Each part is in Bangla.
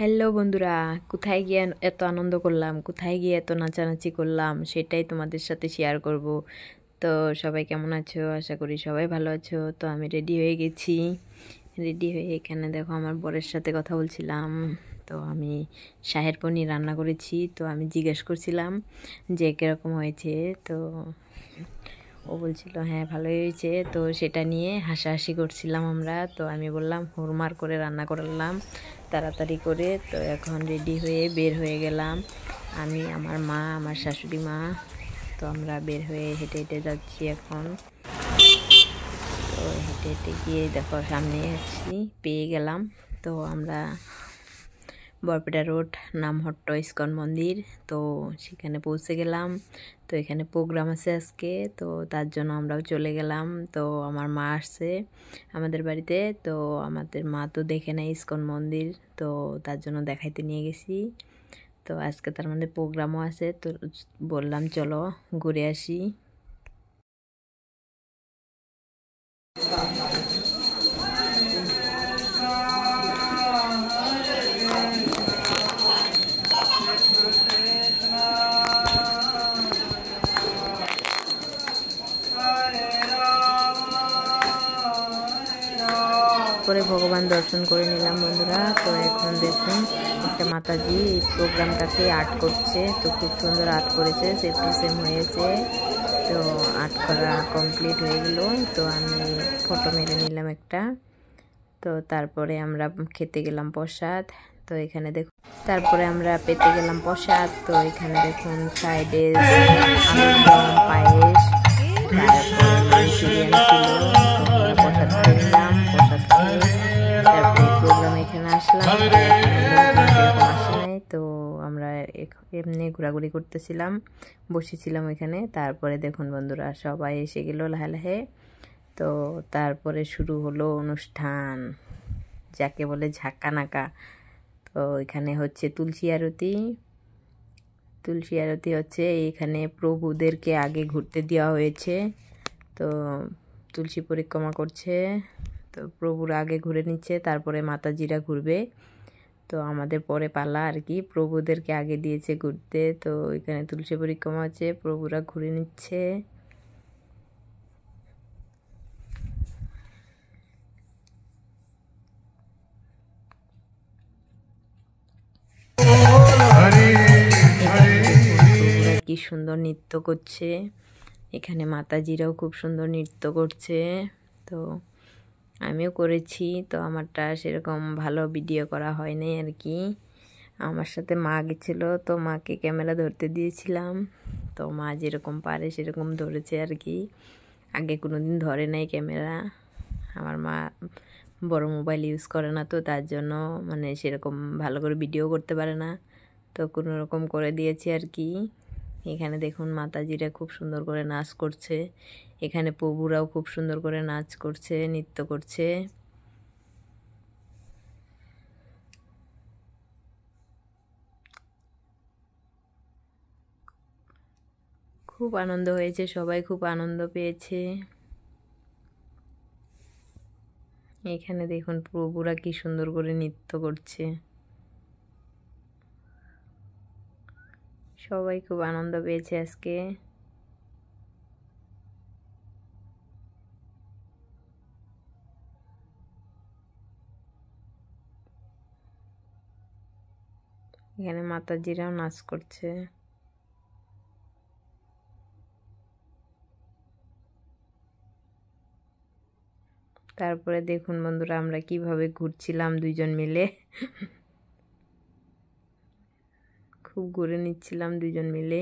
হ্যালো বন্ধুরা, কোথায় গিয়ে এত আনন্দ করলাম, কোথায় গিয়ে এত নাচানাচি করলাম সেটাই তোমাদের সাথে শেয়ার করব। তো সবাই কেমন আছো? আশা করি সবাই ভালো আছো। তো আমি রেডি হয়ে গেছি। রেডি হয়ে এখানে দেখো আমার বরের সাথে কথা বলছিলাম। তো আমি শাহের পনির রান্না করেছি। তো আমি জিজ্ঞেস করছিলাম যে কীরকম হয়েছে। তো ও বলছিল হ্যাঁ ভালোই হয়েছে। তো সেটা নিয়ে হাসাহাসি করছিলাম আমরা। তো আমি বললাম হুড়মাড় করে রান্না করলাম তাড়াতাড়ি করে। তো এখন রেডি হয়ে বের হয়ে গেলাম আমি, আমার মা, আমার শাশুড়ি মা। তো আমরা বের হয়ে হেঁটে হেঁটে যাচ্ছি এখন। তো হেঁটে হেঁটে গিয়ে দেখো সামনে আসছি, পেয়ে গেলাম। তো আমরা বরপেটা রোড নামহট্ট ইস্কন মন্দির, তো সেখানে পৌঁছে গেলাম। তো এখানে প্রোগ্রাম আছে আজকে, তো তার জন্য আমরাও চলে গেলাম। তো আমার মা আসছে আমাদের বাড়িতে। তো আমাদের মা তো দেখে নেয় ইস্কন মন্দির, তো তার জন্য দেখাইতে নিয়ে গেছি। তো আজকে তার মধ্যে প্রোগ্রামও আছে, তো বললাম চলো ঘুরে আসি। করে ভগবান দর্শন করে নিলাম বন্ধুরা। তো এখন দেখুন একটা মাতাজি এই প্রোগ্রামটাকে আর্ট করছে। তো খুব সুন্দর আর্ট করেছে, সেম টু সেম হয়েছে। তো আর্ট করা কমপ্লিট হয়ে গেল। তো আমি ফটো মেরে নিলাম একটা। তো তারপরে আমরা খেতে গেলাম প্রসাদ। তো এখানে দেখুন তারপরে আমরা পেতে গেলাম প্রসাদ। তো এখানে দেখুন ফ্রাইড রাইস, আলুর দম, পায়েস, তারপরে মাঞ্চুরিয়ান ছিল। প্রসাদ খেয়ে নিলাম। প্রসাদ খেয়ে তারপরে প্রোগ্রামে এখানে আসলাম। আসে নাই, তো আমরা এমনি ঘোরাঘুরি করতেছিলাম, বসেছিলাম ওইখানে। তারপরে দেখুন বন্ধুরা সবাই এসে গেল লাহে লাহে। তো তারপরে শুরু হলো অনুষ্ঠান, যাকে বলে ঝাক্কা নাকা। তো এখানে হচ্ছে তুলসী আরতি। তুলসী আরতি হচ্ছে এখানে প্রভুদেরকে আগে ঘুরতে দেওয়া হয়েছে। তো তুলসী পরিক্রমা করছে, তো প্রভুরা আগে ঘুরে নিচ্ছে, তারপরে মাতাজিরা ঘুরবে। তো আমাদের পরে পালা আর কি, প্রভুদেরকে আগে দিয়েছে ঘুরতে। তো এখানে তুলসী পরিক্রমা হচ্ছে, প্রভুরা ঘুরে নিচ্ছে। কি সুন্দর নৃত্য করছে এখানে, মাতাজিরাও খুব সুন্দর নৃত্য করছে। তো আমিও করেছি। তো আমারটা সেরকম ভালো ভিডিও করা হয় নাই আর কি। আমার সাথে মা গেছিলো, তো মাকে ক্যামেরা ধরতে দিয়েছিলাম। তো মা যেরকম পারে সেরকম ধরেছে আর কি। আগে কোনো দিন ধরে নাই ক্যামেরা। আমার মা বড় মোবাইল ইউজ করে না, তো তার জন্য মানে সেরকম ভালো করে ভিডিও করতে পারে না। তো কোনো রকম করে দিয়েছি আর কি। এখানে দেখুন মাতাজিরা খুব সুন্দর করে নাচ করছে। এখানে প্রভুরাও খুব সুন্দর করে নাচ করছে, নৃত্য করছে। খুব আনন্দ হয়েছে, সবাই খুব আনন্দ পেয়েছে। এখানে দেখুন প্রভুরা কি সুন্দর করে নৃত্য করছে। সবাই খুব আনন্দ পেয়েছে আজকে। এখানে মাতাজিরাও নাচ করছে। তারপরে দেখুন বন্ধুরা আমরা কিভাবে ঘুরছিলাম দুইজন মিলে। খুব ঘুরে নিচ্ছিলাম দুইজন মিলে।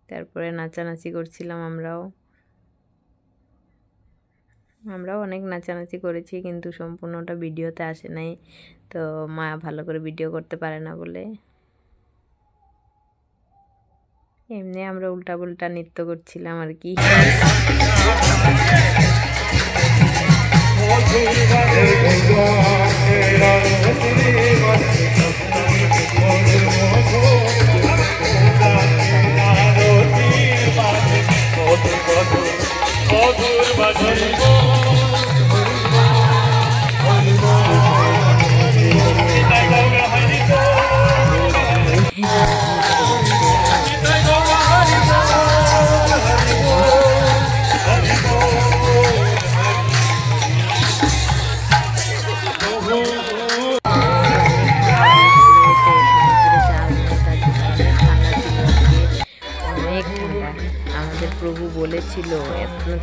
তারপরে নাচানাচি করছিলাম আমরাও অনেক নাচানাচি করেছি, কিন্তু সম্পূর্ণটা ভিডিওতে আসে নাই। তো মা ভালো করে ভিডিও করতে পারে না বলে এমনি আমরা উল্টা পুল্টা নৃত্য করছিলাম আর কি। বলেছিল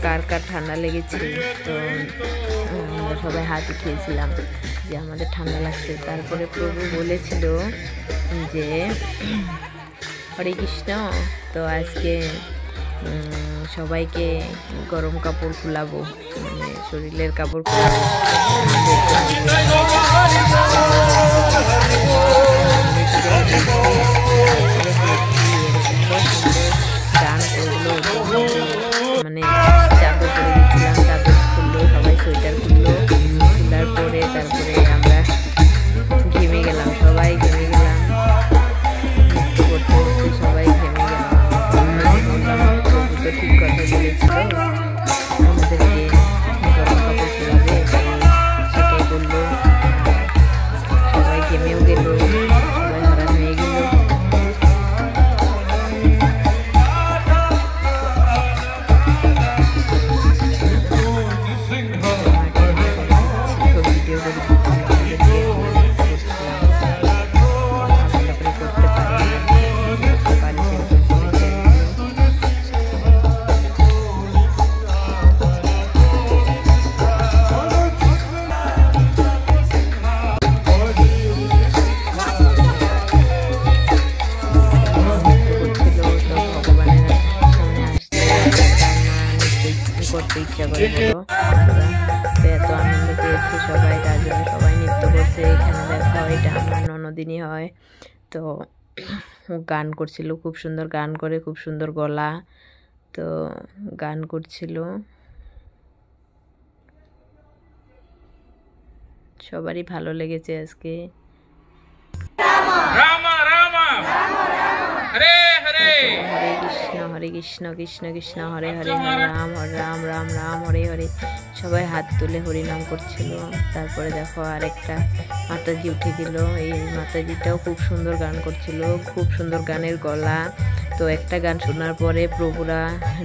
কার কার ঠান্ডা লেগেছে, তো আমরা সবাই হাত উঠিয়েছিলাম যে আমাদের ঠান্ডা লাগছে। তারপরে প্রভু বলেছিল যে হরে কৃষ্ণ, তো আজকে সবাইকে গরম কাপড় খুলাবো, মানে শরীরের কাপড় খুলাবো। গান করলো, মানে চাদর করে দিচ্ছিলাম, চাদর খুললো, সবাই সোয়েটার খুললো, খোলার পরে তারপরে আমরা ঘেমে গেলাম, সবাই ঘেমে গেলাম, নৃত্য করতে করতে সবাই ঘেমে গেলাম। প্রভু তো ঠিক কথা বলেছিল আমাদেরকে গরম কাপড় খোলাবে, সেটাই বললো। সবাই ঘেমেও গেল, সবাই হারান হয়ে গেল। ভিডিও করে করতে ইচ্ছা করে হলো। এত আনন্দ পেয়েছে সবাই, তার জন্য সবাই নৃত্য করছে। এখানে দেখা হয়, এটা আমার ননদিনী হয়, তো গান করছিল, খুব সুন্দর গান করে, খুব সুন্দর গলা, তো গান করছিল। সবারই ভালো লেগেছে আজকে। হরে কৃষ্ণ কৃষ্ণ কৃষ্ণ হরে হরে, হরে রাম রাম রাম হরে হরে। সবাই হাত তুলে হরিনাম করছিল। তারপরে দেখো আরেকটা মাতাজি উঠে গেল। এই মাতাজিটাও খুব সুন্দর গান করছিল, খুব সুন্দর গানের গলা। তো একটা গান শোনার পরে প্রভুরা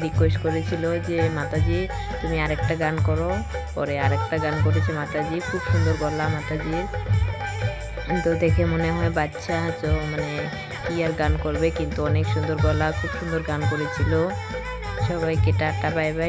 রিকোয়েস্ট করেছিল যে মাতাজি তুমি আরেকটা গান করো। পরে আরেকটা গান করেছে মাতাজি, খুব সুন্দর গলা মাতাজির। তো দেখে মনে হয় বাচ্চা, তো মানে কি আর গান করবে, কিন্তু অনেক সুন্দর গলা, খুব সুন্দর গান করেছিল। সবাইকে টাটা বাই বাই।